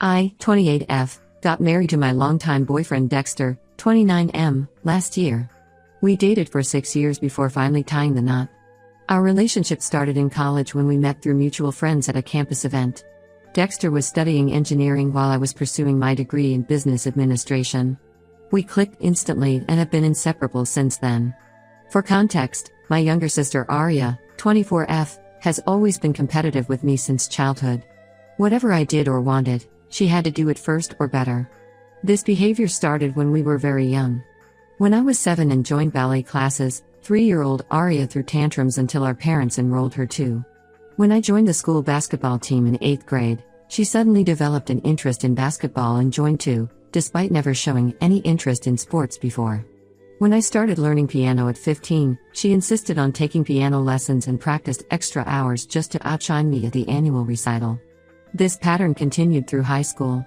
I, 28F, got married to my longtime boyfriend Dexter, 29M, last year. We dated for 6 years before finally tying the knot. Our relationship started in college when we met through mutual friends at a campus event. Dexter was studying engineering while I was pursuing my degree in business administration. We clicked instantly and have been inseparable since then. For context, my younger sister Aria, 24F, has always been competitive with me since childhood. Whatever I did or wanted, she had to do it first or better. This behavior started when we were very young. When I was 7 and joined ballet classes, 3-year-old Aria threw tantrums until our parents enrolled her too. When I joined the school basketball team in 8th grade, she suddenly developed an interest in basketball and joined too, despite never showing any interest in sports before. When I started learning piano at 15, she insisted on taking piano lessons and practiced extra hours just to outshine me at the annual recital. This pattern continued through high school.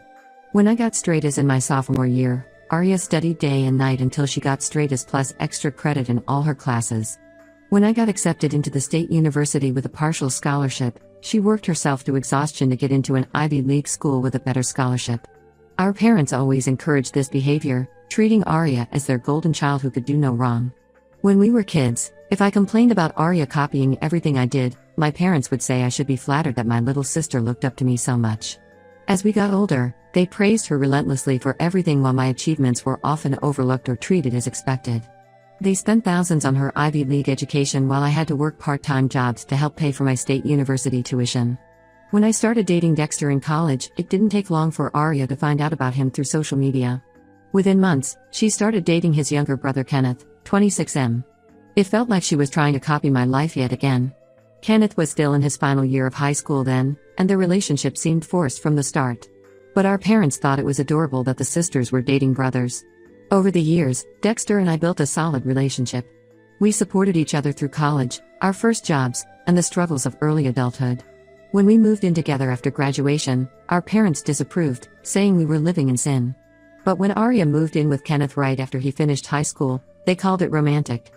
When I got straight A's in my sophomore year, Aria studied day and night until she got straight A's plus extra credit in all her classes. When I got accepted into the state university with a partial scholarship, she worked herself to exhaustion to get into an Ivy League school with a better scholarship. Our parents always encouraged this behavior, treating Aria as their golden child who could do no wrong. When we were kids, if I complained about Aria copying everything I did, my parents would say I should be flattered that my little sister looked up to me so much. As we got older, they praised her relentlessly for everything while my achievements were often overlooked or treated as expected. They spent thousands on her Ivy League education while I had to work part-time jobs to help pay for my state university tuition. When I started dating Dexter in college, it didn't take long for Aria to find out about him through social media. Within months, she started dating his younger brother Kenneth, 26M. It felt like she was trying to copy my life yet again. Kenneth was still in his final year of high school then, and their relationship seemed forced from the start. But our parents thought it was adorable that the sisters were dating brothers. Over the years, Dexter and I built a solid relationship. We supported each other through college, our first jobs, and the struggles of early adulthood. When we moved in together after graduation, our parents disapproved, saying we were living in sin. But when Aria moved in with Kenneth right after he finished high school, they called it romantic.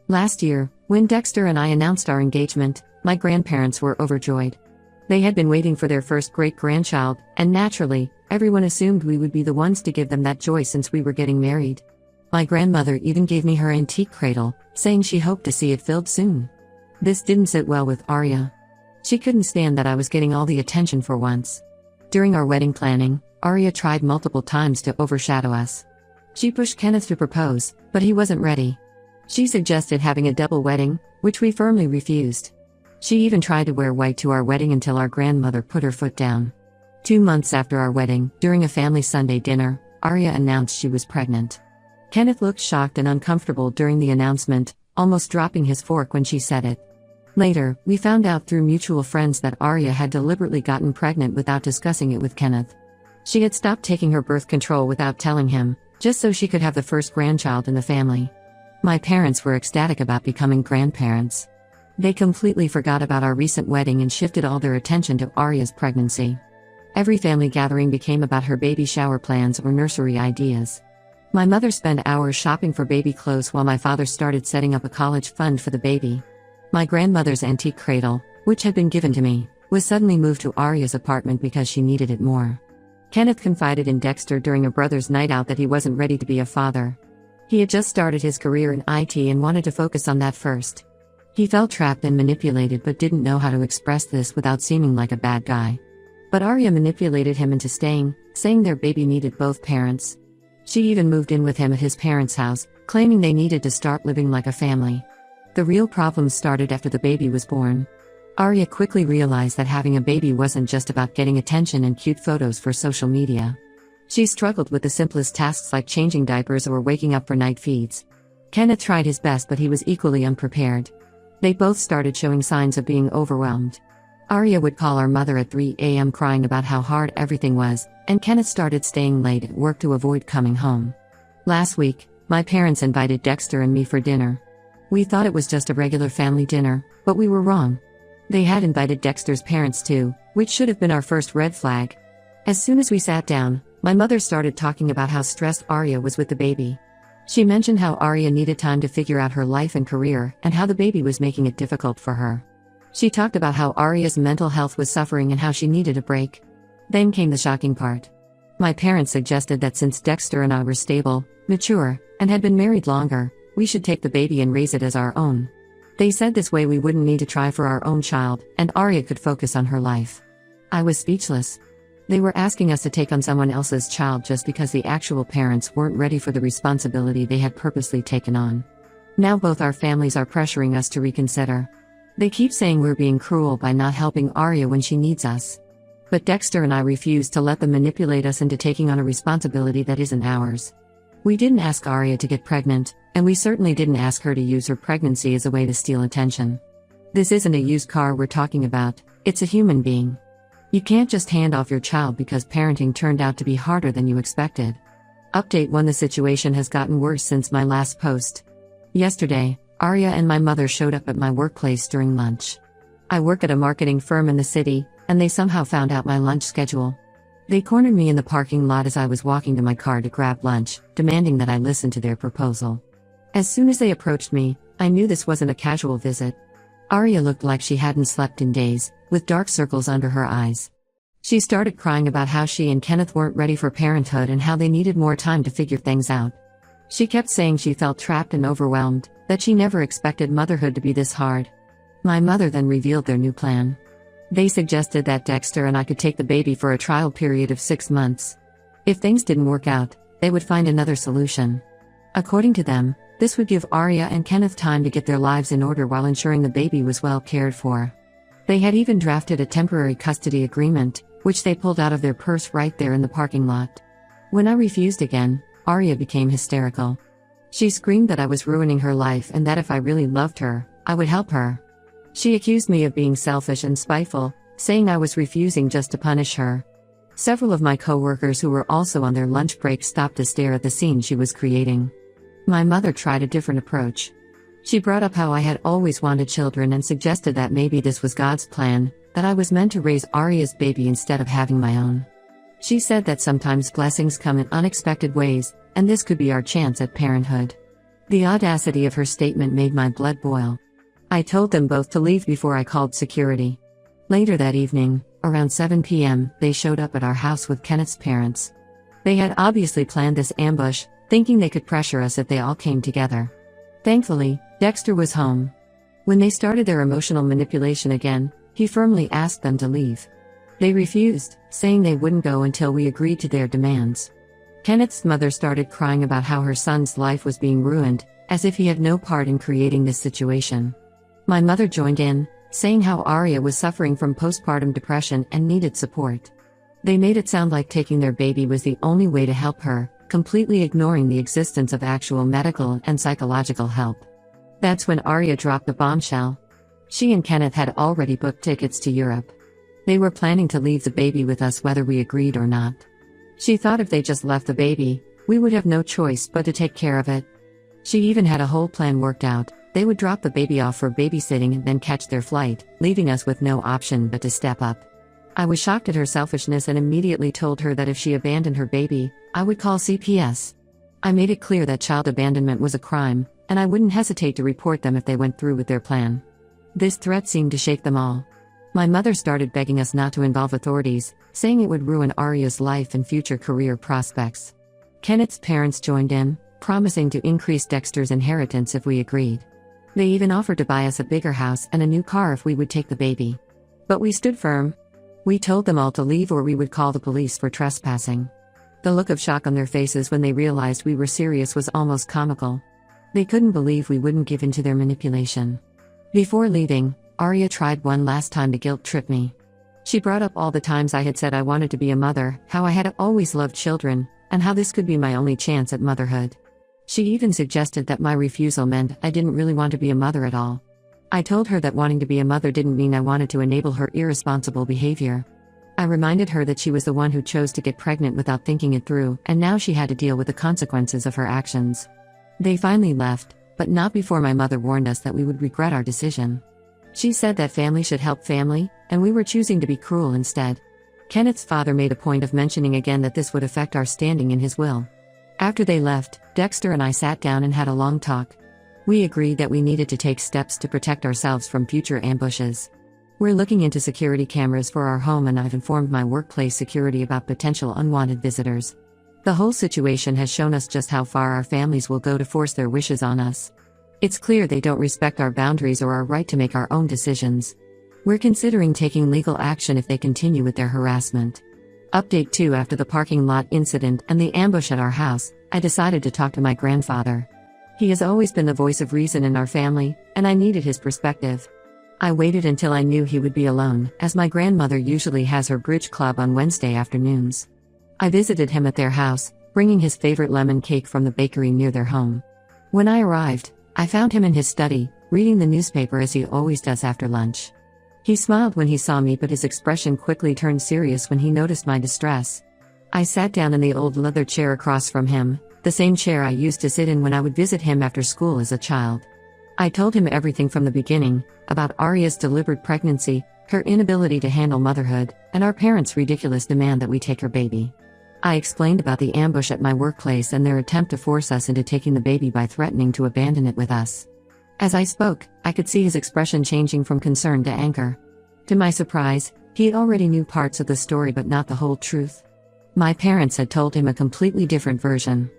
Last year, when Dexter and I announced our engagement, my grandparents were overjoyed. They had been waiting for their first great-grandchild, and naturally, everyone assumed we would be the ones to give them that joy since we were getting married. My grandmother even gave me her antique cradle, saying she hoped to see it filled soon. This didn't sit well with Aria. She couldn't stand that I was getting all the attention for once. During our wedding planning, Aria tried multiple times to overshadow us. She pushed Kenneth to propose, but he wasn't ready. She suggested having a double wedding, which we firmly refused. She even tried to wear white to our wedding until our grandmother put her foot down. 2 months after our wedding, during a family Sunday dinner, Aria announced she was pregnant. Kenneth looked shocked and uncomfortable during the announcement, almost dropping his fork when she said it. Later, we found out through mutual friends that Aria had deliberately gotten pregnant without discussing it with Kenneth. She had stopped taking her birth control without telling him, just so she could have the first grandchild in the family. My parents were ecstatic about becoming grandparents. They completely forgot about our recent wedding and shifted all their attention to Aria's pregnancy. Every family gathering became about her baby shower plans or nursery ideas. My mother spent hours shopping for baby clothes while my father started setting up a college fund for the baby. My grandmother's antique cradle, which had been given to me, was suddenly moved to Aria's apartment because she needed it more. Kenneth confided in Dexter during a brother's night out that he wasn't ready to be a father. He had just started his career in IT and wanted to focus on that first. He felt trapped and manipulated but didn't know how to express this without seeming like a bad guy. But Aria manipulated him into staying, saying their baby needed both parents. She even moved in with him at his parents' house, claiming they needed to start living like a family. The real problems started after the baby was born. Aria quickly realized that having a baby wasn't just about getting attention and cute photos for social media. She struggled with the simplest tasks like changing diapers or waking up for night feeds. Kenneth tried his best, but he was equally unprepared. They both started showing signs of being overwhelmed. Aria would call our mother at 3 a.m. crying about how hard everything was, and Kenneth started staying late at work to avoid coming home. Last week, my parents invited Dexter and me for dinner. We thought it was just a regular family dinner, but we were wrong. They had invited Dexter's parents too, which should have been our first red flag. As soon as we sat down, my mother started talking about how stressed Aria was with the baby. She mentioned how Aria needed time to figure out her life and career, and how the baby was making it difficult for her. She talked about how Aria's mental health was suffering and how she needed a break. Then came the shocking part. My parents suggested that since Dexter and I were stable, mature, and had been married longer, we should take the baby and raise it as our own. They said this way we wouldn't need to try for our own child, and Arya could focus on her life. I was speechless. They were asking us to take on someone else's child just because the actual parents weren't ready for the responsibility they had purposely taken on. Now both our families are pressuring us to reconsider. They keep saying we're being cruel by not helping Arya when she needs us. But Dexter and I refuse to let them manipulate us into taking on a responsibility that isn't ours. We didn't ask Arya to get pregnant, and we certainly didn't ask her to use her pregnancy as a way to steal attention. This isn't a used car we're talking about, it's a human being. You can't just hand off your child because parenting turned out to be harder than you expected. Update 1: The situation has gotten worse since my last post. Yesterday, Arya and my mother showed up at my workplace during lunch. I work at a marketing firm in the city, and they somehow found out my lunch schedule. They cornered me in the parking lot as I was walking to my car to grab lunch, demanding that I listen to their proposal. As soon as they approached me, I knew this wasn't a casual visit. Arya looked like she hadn't slept in days, with dark circles under her eyes. She started crying about how she and Kenneth weren't ready for parenthood and how they needed more time to figure things out. She kept saying she felt trapped and overwhelmed, that she never expected motherhood to be this hard. My mother then revealed their new plan. They suggested that Dexter and I could take the baby for a trial period of 6 months. If things didn't work out, they would find another solution. According to them, this would give Arya and Kenneth time to get their lives in order while ensuring the baby was well cared for. They had even drafted a temporary custody agreement, which they pulled out of their purse right there in the parking lot. When I refused again, Arya became hysterical. She screamed that I was ruining her life and that if I really loved her, I would help her. She accused me of being selfish and spiteful, saying I was refusing just to punish her. Several of my co-workers who were also on their lunch break stopped to stare at the scene she was creating. My mother tried a different approach. She brought up how I had always wanted children and suggested that maybe this was God's plan, that I was meant to raise Arya's baby instead of having my own. She said that sometimes blessings come in unexpected ways, and this could be our chance at parenthood. The audacity of her statement made my blood boil. I told them both to leave before I called security. Later that evening, around 7 p.m., they showed up at our house with Kenneth's parents. They had obviously planned this ambush, thinking they could pressure us if they all came together. Thankfully, Dexter was home. When they started their emotional manipulation again, he firmly asked them to leave. They refused, saying they wouldn't go until we agreed to their demands. Kenneth's mother started crying about how her son's life was being ruined, as if he had no part in creating this situation. My mother joined in, saying how Arya was suffering from postpartum depression and needed support. They made it sound like taking their baby was the only way to help her, completely ignoring the existence of actual medical and psychological help. That's when Arya dropped the bombshell. She and Kenneth had already booked tickets to Europe. They were planning to leave the baby with us whether we agreed or not. She thought if they just left the baby, we would have no choice but to take care of it. She even had a whole plan worked out. They would drop the baby off for babysitting and then catch their flight, leaving us with no option but to step up. I was shocked at her selfishness and immediately told her that if she abandoned her baby, I would call CPS. I made it clear that child abandonment was a crime, and I wouldn't hesitate to report them if they went through with their plan. This threat seemed to shake them all. My mother started begging us not to involve authorities, saying it would ruin Arya's life and future career prospects. Kenneth's parents joined in, promising to increase Dexter's inheritance if we agreed. They even offered to buy us a bigger house and a new car if we would take the baby. But we stood firm. We told them all to leave or we would call the police for trespassing. The look of shock on their faces when they realized we were serious was almost comical. They couldn't believe we wouldn't give in to their manipulation. Before leaving, Arya tried one last time to guilt trip me. She brought up all the times I had said I wanted to be a mother, how I had always loved children, and how this could be my only chance at motherhood. She even suggested that my refusal meant I didn't really want to be a mother at all. I told her that wanting to be a mother didn't mean I wanted to enable her irresponsible behavior. I reminded her that she was the one who chose to get pregnant without thinking it through, and now she had to deal with the consequences of her actions. They finally left, but not before my mother warned us that we would regret our decision. She said that family should help family, and we were choosing to be cruel instead. Kenneth's father made a point of mentioning again that this would affect our standing in his will. After they left, Dexter and I sat down and had a long talk. We agreed that we needed to take steps to protect ourselves from future ambushes. We're looking into security cameras for our home, and I've informed my workplace security about potential unwanted visitors. The whole situation has shown us just how far our families will go to force their wishes on us. It's clear they don't respect our boundaries or our right to make our own decisions. We're considering taking legal action if they continue with their harassment. Update 2: After the parking lot incident and the ambush at our house, I decided to talk to my grandfather. He has always been the voice of reason in our family, and I needed his perspective. I waited until I knew he would be alone, as my grandmother usually has her bridge club on Wednesday afternoons. I visited him at their house, bringing his favorite lemon cake from the bakery near their home. When I arrived, I found him in his study, reading the newspaper as he always does after lunch. He smiled when he saw me, but his expression quickly turned serious when he noticed my distress. I sat down in the old leather chair across from him, the same chair I used to sit in when I would visit him after school as a child. I told him everything from the beginning, about Arya's deliberate pregnancy, her inability to handle motherhood, and our parents' ridiculous demand that we take her baby. I explained about the ambush at my workplace and their attempt to force us into taking the baby by threatening to abandon it with us. As I spoke, I could see his expression changing from concern to anger. To my surprise, he already knew parts of the story but not the whole truth. My parents had told him a completely different version.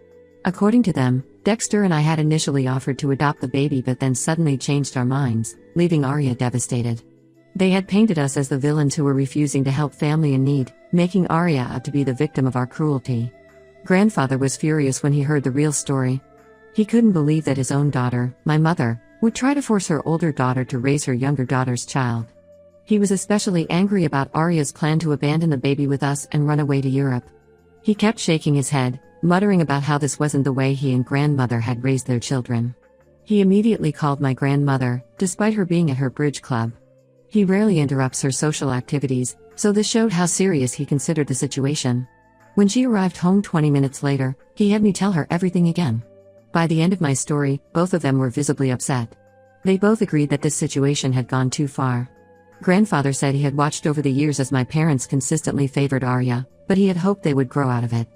According to them, Dexter and I had initially offered to adopt the baby but then suddenly changed our minds, leaving Arya devastated. They had painted us as the villains who were refusing to help family in need, making Arya out to be the victim of our cruelty. Grandfather was furious when he heard the real story. He couldn't believe that his own daughter, my mother, would try to force her older daughter to raise her younger daughter's child. He was especially angry about Arya's plan to abandon the baby with us and run away to Europe. He kept shaking his head, muttering about how this wasn't the way he and grandmother had raised their children. He immediately called my grandmother, despite her being at her bridge club. He rarely interrupts her social activities, so this showed how serious he considered the situation. When she arrived home 20 minutes later, he had me tell her everything again. By the end of my story, both of them were visibly upset. They both agreed that this situation had gone too far. Grandfather said he had watched over the years as my parents consistently favored Arya, but he had hoped they would grow out of it.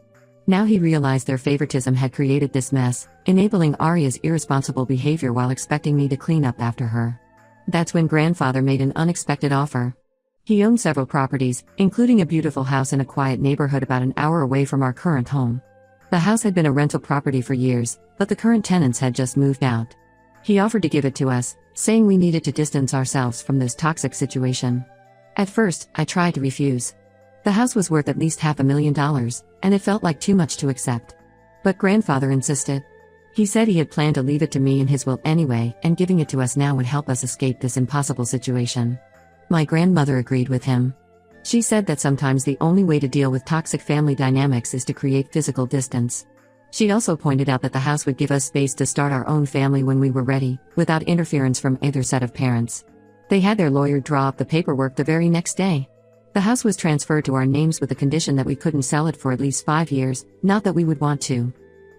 Now he realized their favoritism had created this mess, enabling Arya's irresponsible behavior while expecting me to clean up after her. That's when grandfather made an unexpected offer. He owned several properties, including a beautiful house in a quiet neighborhood about an hour away from our current home. The house had been a rental property for years, but the current tenants had just moved out. He offered to give it to us, saying we needed to distance ourselves from this toxic situation. At first, I tried to refuse. The house was worth at least $500,000, and it felt like too much to accept. But grandfather insisted. He said he had planned to leave it to me in his will anyway, and giving it to us now would help us escape this impossible situation. My grandmother agreed with him. She said that sometimes the only way to deal with toxic family dynamics is to create physical distance. She also pointed out that the house would give us space to start our own family when we were ready, without interference from either set of parents. They had their lawyer draw up the paperwork the very next day. The house was transferred to our names with the condition that we couldn't sell it for at least 5 years, not that we would want to.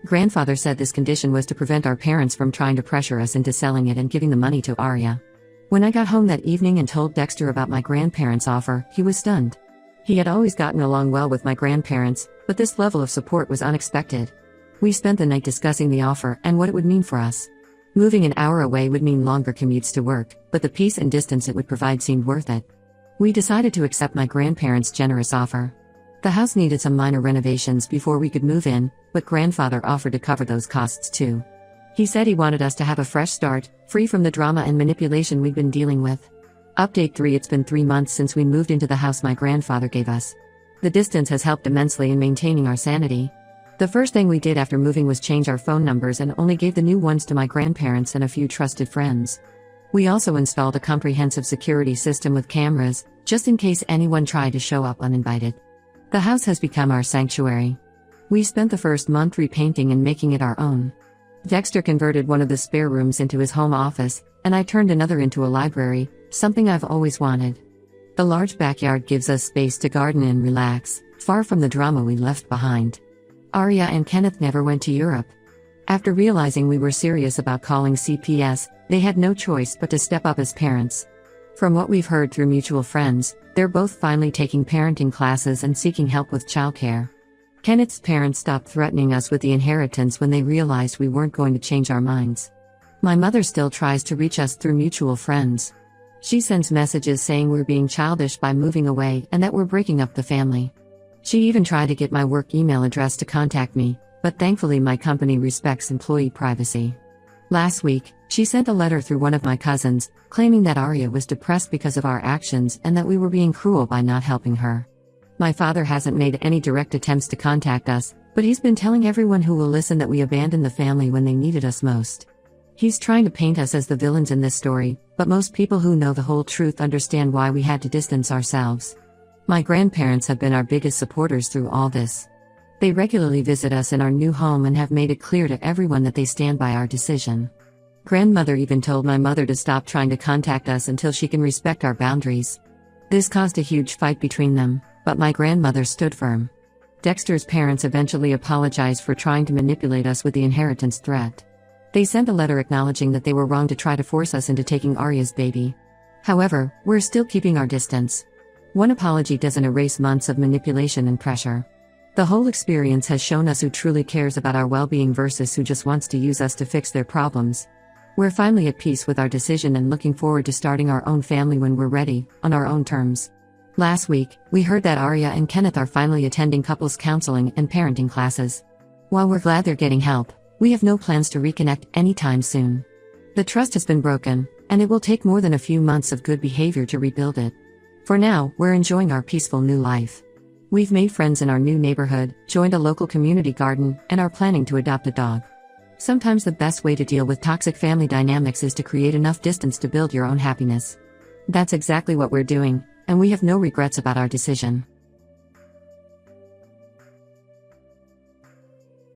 Grandfather said this condition was to prevent our parents from trying to pressure us into selling it and giving the money to Arya. When I got home that evening and told Dexter about my grandparents' offer, he was stunned. He had always gotten along well with my grandparents, but this level of support was unexpected. We spent the night discussing the offer and what it would mean for us. Moving an hour away would mean longer commutes to work, but the peace and distance it would provide seemed worth it. We decided to accept my grandparents' generous offer. The house needed some minor renovations before we could move in, but grandfather offered to cover those costs too. He said he wanted us to have a fresh start, free from the drama and manipulation we'd been dealing with. Update 3: It's been 3 months since we moved into the house my grandfather gave us. The distance has helped immensely in maintaining our sanity. The first thing we did after moving was change our phone numbers and only gave the new ones to my grandparents and a few trusted friends. We also installed a comprehensive security system with cameras, just in case anyone tried to show up uninvited. The house has become our sanctuary. We spent the first month repainting and making it our own. Dexter converted one of the spare rooms into his home office, and I turned another into a library, something I've always wanted. The large backyard gives us space to garden and relax, far from the drama we left behind. Arya and Kenneth never went to Europe. After realizing we were serious about calling CPS, they had no choice but to step up as parents. From what we've heard through mutual friends, they're both finally taking parenting classes and seeking help with childcare. Kenneth's parents stopped threatening us with the inheritance when they realized we weren't going to change our minds. My mother still tries to reach us through mutual friends. She sends messages saying we're being childish by moving away and that we're breaking up the family. She even tried to get my work email address to contact me, but thankfully my company respects employee privacy. Last week, she sent a letter through one of my cousins, claiming that Arya was depressed because of our actions and that we were being cruel by not helping her. My father hasn't made any direct attempts to contact us, but he's been telling everyone who will listen that we abandoned the family when they needed us most. He's trying to paint us as the villains in this story, but most people who know the whole truth understand why we had to distance ourselves. My grandparents have been our biggest supporters through all this. They regularly visit us in our new home and have made it clear to everyone that they stand by our decision. Grandmother even told my mother to stop trying to contact us until she can respect our boundaries. This caused a huge fight between them, but my grandmother stood firm. Dexter's parents eventually apologized for trying to manipulate us with the inheritance threat. They sent a letter acknowledging that they were wrong to try to force us into taking Arya's baby. However, we're still keeping our distance. One apology doesn't erase months of manipulation and pressure. The whole experience has shown us who truly cares about our well-being versus who just wants to use us to fix their problems. We're finally at peace with our decision and looking forward to starting our own family when we're ready, on our own terms. Last week, we heard that Arya and Kenneth are finally attending couples counseling and parenting classes. While we're glad they're getting help, we have no plans to reconnect anytime soon. The trust has been broken, and it will take more than a few months of good behavior to rebuild it. For now, we're enjoying our peaceful new life. We've made friends in our new neighborhood, joined a local community garden, and are planning to adopt a dog. Sometimes the best way to deal with toxic family dynamics is to create enough distance to build your own happiness. That's exactly what we're doing, and we have no regrets about our decision.